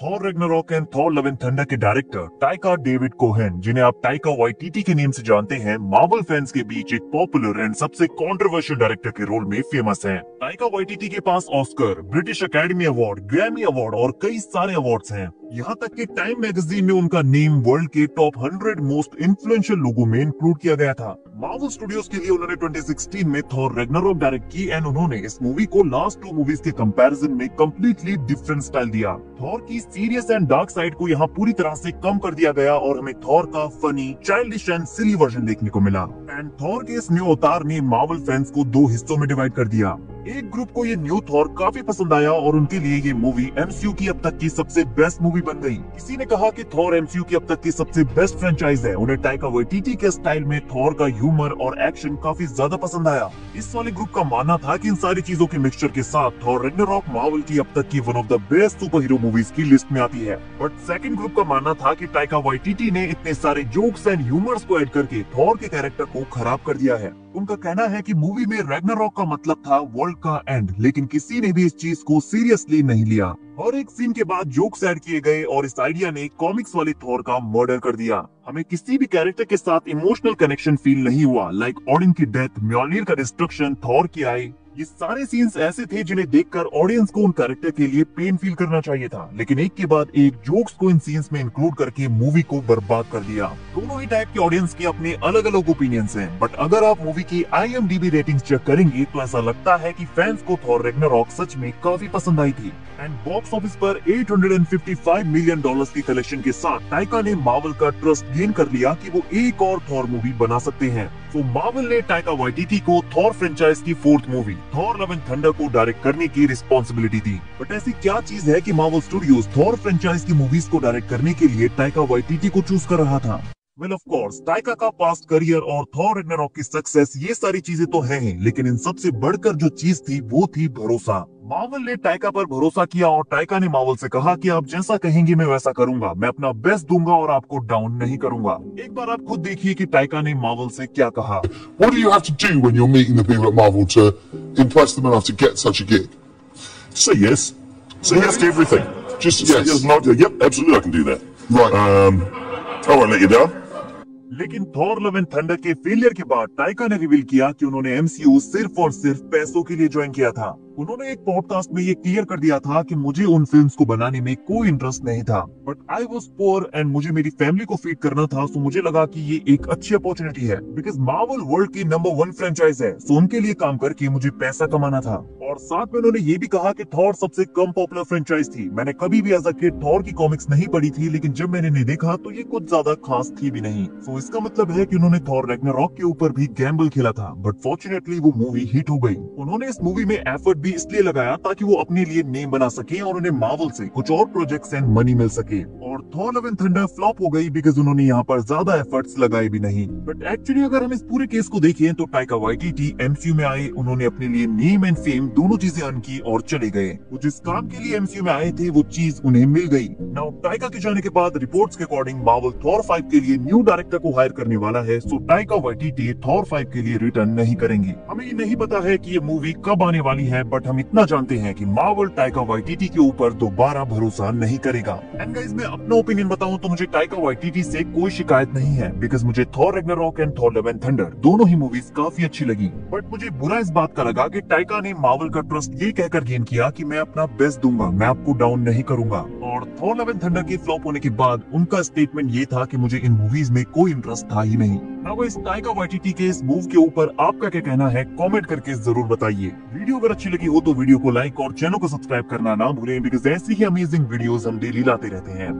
Thor Ragnarok and Thor love and thunder के director Taika David Cohen, जिन्हें आप Taika Waititi के name से जानते हैं, मार्वल फैंस के बीच एक पॉपुलर एंड सबसे कंट्रोवर्शियल डायरेक्टर के रोल में फेमस हैं। टाइका वाइटिटी के पास Oscar, British Academy award, Grammy award और कई सारे अवार्ड्स हैं। यहाँ तक कि टाइम मैगजीन में उनका नेम वर्ल्ड के टॉप 100 मोस्ट इन्फ्लुएंशियल लोगों में इंक्लूड किया गया था। मार्वल स्टूडियोज के लिए उन्होंने 2016 में थॉर रैग्नारोक डायरेक्ट की एंड उन्होंने इस मूवी को लास्ट 2 मूवीज के कंपैरिजन में कम्प्लीटली डिफरेंट स्टाइल दिया। थॉर की सीरियस एंड डार्क साइड को यहाँ पूरी तरह से कम कर दिया गया और हमें थॉर का funny, childish and silly version देखने को मिला। एंड थॉर के इस न्यू अवतार ने मार्वल फैंस को 2 हिस्सों में डिवाइड कर दिया। एक ग्रुप को ये न्यू थॉर काफी पसंद आया और उनके लिए ये मूवी एमसीयू की अब तक की सबसे बेस्ट मूवी बन गई। किसी ने कहा कि थॉर एमसीयू की अब तक की सबसे बेस्ट फ्रेंचाइज है। उन्हें टाइका वाइटिटी के स्टाइल में थॉर का ह्यूमर और एक्शन काफी ज्यादा पसंद आया। इस वाले ग्रुप का मानना था कि इन सारी चीजों के मिक्सचर के साथ थॉर रैग्नारोक मार्वल की अब तक की one of the best super hero movies की लिस्ट में आती है। बट सेकंड ग्रुप का मानना था कि टाइका वाइटिटी ने इतने सारे जोक्स एंड ह्यूमर्स को ऐड करके थॉर के कैरेक्टर को खराब कर दिया है। उनका कहना है कि मूवी में रैग्नारोक का मतलब था वर्ल्ड का एंड, लेकिन किसी ने भी इस चीज को सीरियसली नहीं लिया। और एक सीन के बाद जोक्स ऐड किए गए और इस आइडिया ने कॉमिक्स वाले थॉर का मर्डर कर दिया। हमें किसी भी कैरेक्टर के साथ इमोशनल कनेक्शन फील नहीं हुआ। लाइक ओडिन की डेथ, म्योल्निर का डिस्ट्रक्शन, थॉर की आई, ये सारे सीन्स ऐसे थे जिन्हें देखकर ऑडियंस को उन कैरेक्टर के लिए पेन फील करना चाहिए था, लेकिन एक के बाद एक जोक्स को इन सीन्स में इंक्लूड करके मूवी को बर्बाद कर दिया। दोनों ही टाइप के ऑडियंस के अपने अलग अलग ओपिनियंस हैं, बट अगर आप मूवी की IMDb रेटिंग्स चेक करेंगे तो ऐसा लगता है कि फैंस को थॉर रैग्नारोक सच में काफी पसंद आई थी। एंड बॉक्स ऑफिस पर $855 मिलियन की कलेक्शन के साथ टाइका ने मार्वल का ट्रस्ट गेन कर लिया कि वो एक और थॉर मूवी बना सकते हैं। तो मार्वल ने टाइका वाइटिटी को थॉर फ्रेंचाइज की 4th movie Thor love and thunder को डायरेक्ट करने की रिस्पॉन्सिबिलिटी दी। बट ऐसी क्या चीज है कि मार्वल स्टूडियोज थॉर फ्रेंचाइज की मूवीज को डायरेक्ट करने के लिए टाइका वाइटिटी को चूज कर रहा था? वेल ऑफ कोर्स, टाइका का पास्ट करियर और थॉर रैग्नारोक की सक्सेस, ये सारी चीजें तो हैं ही, लेकिन इन सबसे बढ़कर जो चीज थी वो थी भरोसा। मार्वल ने टाइका पर भरोसा किया और टाइका ने मार्वल से कहा कि आप जैसा कहेंगे मैं वैसा करूंगा, मैं अपना बेस्ट दूंगा और आपको डाउन नहीं करूंगा। एक बार आप खुद देखिए कि टाइका ने मार्वल से क्या कहा। What do you have to do when you're meeting the people at Marvel to impress them enough to get such a gig? Say yes. Say yes to everything. Just say yes. Not, yep, absolutely, I can do that. Right. I won't let you down. लेकिन Thor love and thunder के failure के बाद Taika ने reveal किया कि उन्होंने MCU सिर्फ और सिर्फ पैसों के लिए ज्वाइन किया था। उन्होंने एक पॉडकास्ट में ये क्लियर कर दिया था कि मुझे उन फिल्म्स को बनाने में कोई इंटरेस्ट नहीं था, but I was poor and मुझे मेरी फैमिली को फीड करना था, सो मुझे लगा कि ये एक अच्छी अपॉर्चुनिटी है बिकॉज मार्वल वर्ल्ड की नंबर 1 फ्रेंचाइज है, सो उनके लिए काम करके मुझे पैसा कमाना था। और साथ में उन्होंने ये भी कहा कि थॉर सबसे कम पॉपुलर फ्रेंचाइज थी। मैंने कभी भी एज अ किड थॉर की कॉमिक्स नहीं पढ़ी थी, लेकिन जब मैंने इन्हें देखा तो ये कुछ ज्यादा खास थी भी नहीं। सो इसका मतलब है कि उन्होंने थॉर रैग्नारोक के ऊपर भी गैम्बल खेला था, बट फॉर्चुनेटली वो मूवी हिट हो गई। उन्होंने इस मूवी में एफर्ट भी इसलिए लगाया ताकि वो अपने लिए नेम बना सके और उन्हें मार्वल से कुछ और प्रोजेक्ट्स एंड मनी मिल सके। और Thor love and thunder flop हो गई बिकॉज उन्होंने यहाँ पर ज्यादा एफर्ट्स लगाए भी नहीं। बट एक्चुअली अगर हम इस पूरे केस को देखें तो टाइका वाइटिटी MCU में आए, उन्होंने अपने लिए नेम एंड फेम दोनों चीजें अर्न की और चले गए। वो जिस काम के लिए MCU में आए थे वो चीज उन्हें मिल गई। नाउ टाइका के जाने के बाद रिपोर्ट्स के अकॉर्डिंग मार्वल थॉर 5 के लिए न्यू डायरेक्टर को हायर करने वाला है, सो टाइका वाइटिटी थॉर 5 के लिए रिटर्न नहीं करेंगे। हमें ये नहीं पता है कि ये मूवी कब आने वाली है, बट हम इतना जानते हैं कि मार्वल टाइका वाइटिटी के ऊपर दोबारा भरोसा नहीं करेगा। एंड गाइस, मैं अपना ओपिनियन बताऊं तो मुझे टाइका वाइटिटी से कोई शिकायत नहीं है बिकॉज मुझे Thor Ragnarok and Thor love and thunder दोनों ही मूवीज काफी अच्छी लगी। बट मुझे बुरा इस बात का लगा कि टाइका ने मार्वल का ट्रस्ट ये कहकर गेन किया कि मैं अपना बेस्ट दूंगा, मैं आपको डाउन नहीं करूंगा। और थॉर लव एंड थंडर के फ्लॉप होने के बाद उनका स्टेटमेंट ये था कि मुझे इन मूवीज में कोई इंटरेस्ट था ही नहीं। नाउ गाइस, टाइका वाइटिटी के इस मूव के ऊपर आपका क्या कहना है कमेंट करके जरूर बताइए। वीडियो अगर अच्छी लगी हो तो वीडियो को लाइक और चैनल को सब्सक्राइब करना ना भूलें बिकॉज ऐसी ही अमेजिंग वीडियोस हम डेली लाते रहते हैं।